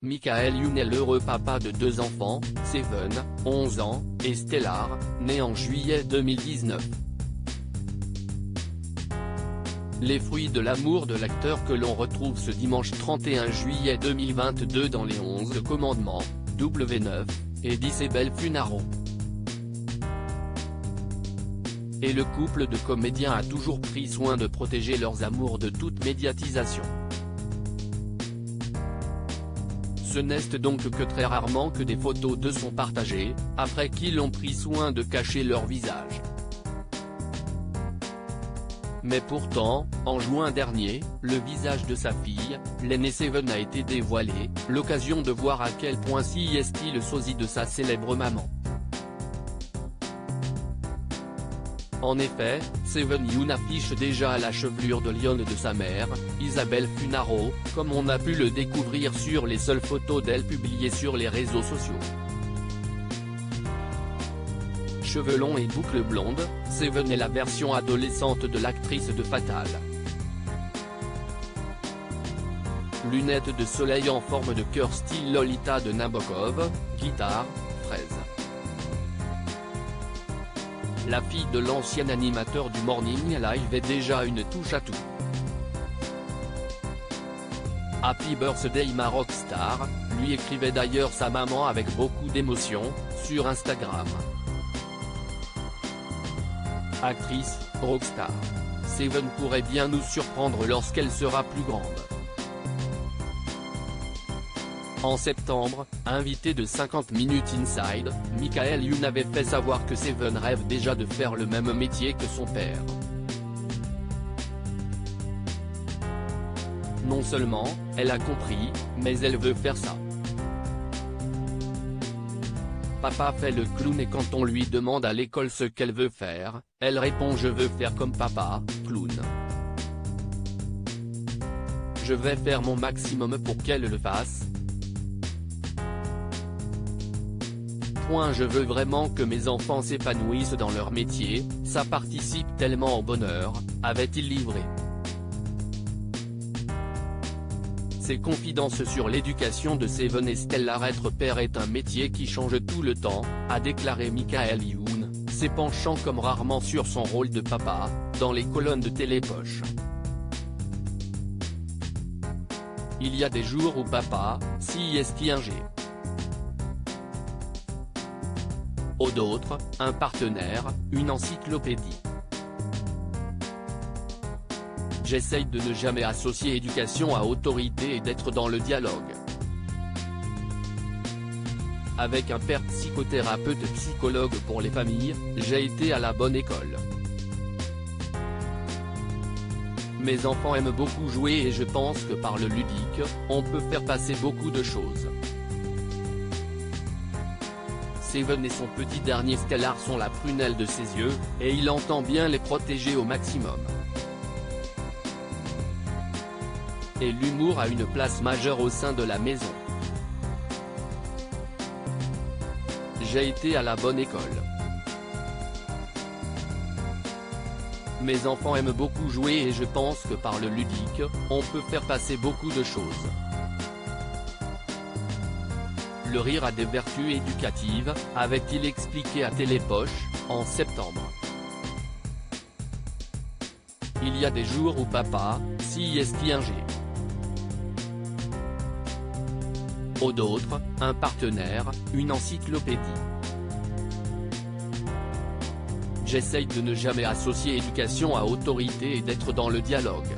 Michael Youn est l'heureux papa de 2 enfants, Seven, 11 ans, et Stellar, né en juillet 2019. Les fruits de l'amour de l'acteur que l'on retrouve ce dimanche 31 juillet 2022 dans Les 11 Commandements, W9, et d'Isabelle Funaro. Et le couple de comédiens a toujours pris soin de protéger leurs amours de toute médiatisation. Ce n'est donc que très rarement que des photos d'eux sont partagées, après qu'ils ont pris soin de cacher leur visage. Mais pourtant, en juin dernier, le visage de sa fille, l'aînée Seven a été dévoilé, l'occasion de voir à quel point s'y le sosie de sa célèbre maman. En effet, Seven Youn affiche déjà la chevelure de lionne de sa mère, Isabelle Funaro, comme on a pu le découvrir sur les seules photos d'elle publiées sur les réseaux sociaux. Cheveux longs et boucles blondes, Seven est la version adolescente de l'actrice de Fatal. Lunettes de soleil en forme de cœur style Lolita de Nabokov, guitare, fraise. La fille de l'ancien animateur du Morning Live est déjà une touche à tout. Happy Birthday ma rockstar, lui écrivait d'ailleurs sa maman avec beaucoup d'émotion, sur Instagram. Actrice, rockstar. Seven pourrait bien nous surprendre lorsqu'elle sera plus grande. En septembre, invité de 50 Minutes Inside, Michael Youn avait fait savoir que Seven rêve déjà de faire le même métier que son père. Non seulement, elle a compris, mais elle veut faire ça. Papa fait le clown et quand on lui demande à l'école ce qu'elle veut faire, elle répond « Je veux faire comme papa, clown. Je vais faire mon maximum pour qu'elle le fasse. Je veux vraiment que mes enfants s'épanouissent dans leur métier, ça participe tellement au bonheur », avait-il livré. Ses confidences sur l'éducation de Seven et Stellar. Être père est un métier qui change tout le temps, a déclaré Michael Youn, s'épanchant comme rarement sur son rôle de papa, dans les colonnes de Télépoche. Il y a des jours où papa, si est un G. D'autres, un partenaire, une encyclopédie. J'essaye de ne jamais associer éducation à autorité et d'être dans le dialogue. Avec un père psychothérapeute psychologue pour les familles, j'ai été à la bonne école. Mes enfants aiment beaucoup jouer et je pense que par le ludique, on peut faire passer beaucoup de choses. Seven et son petit dernier Stellar sont la prunelle de ses yeux, et il entend bien les protéger au maximum. Et l'humour a une place majeure au sein de la maison. J'ai été à la bonne école. Mes enfants aiment beaucoup jouer et je pense que par le ludique, on peut faire passer beaucoup de choses. Le rire a des vertus éducatives, avait-il expliqué à Télépoche, en septembre. Il y a des jours où papa, si est un G. D'autres, un partenaire, une encyclopédie. J'essaye de ne jamais associer éducation à autorité et d'être dans le dialogue.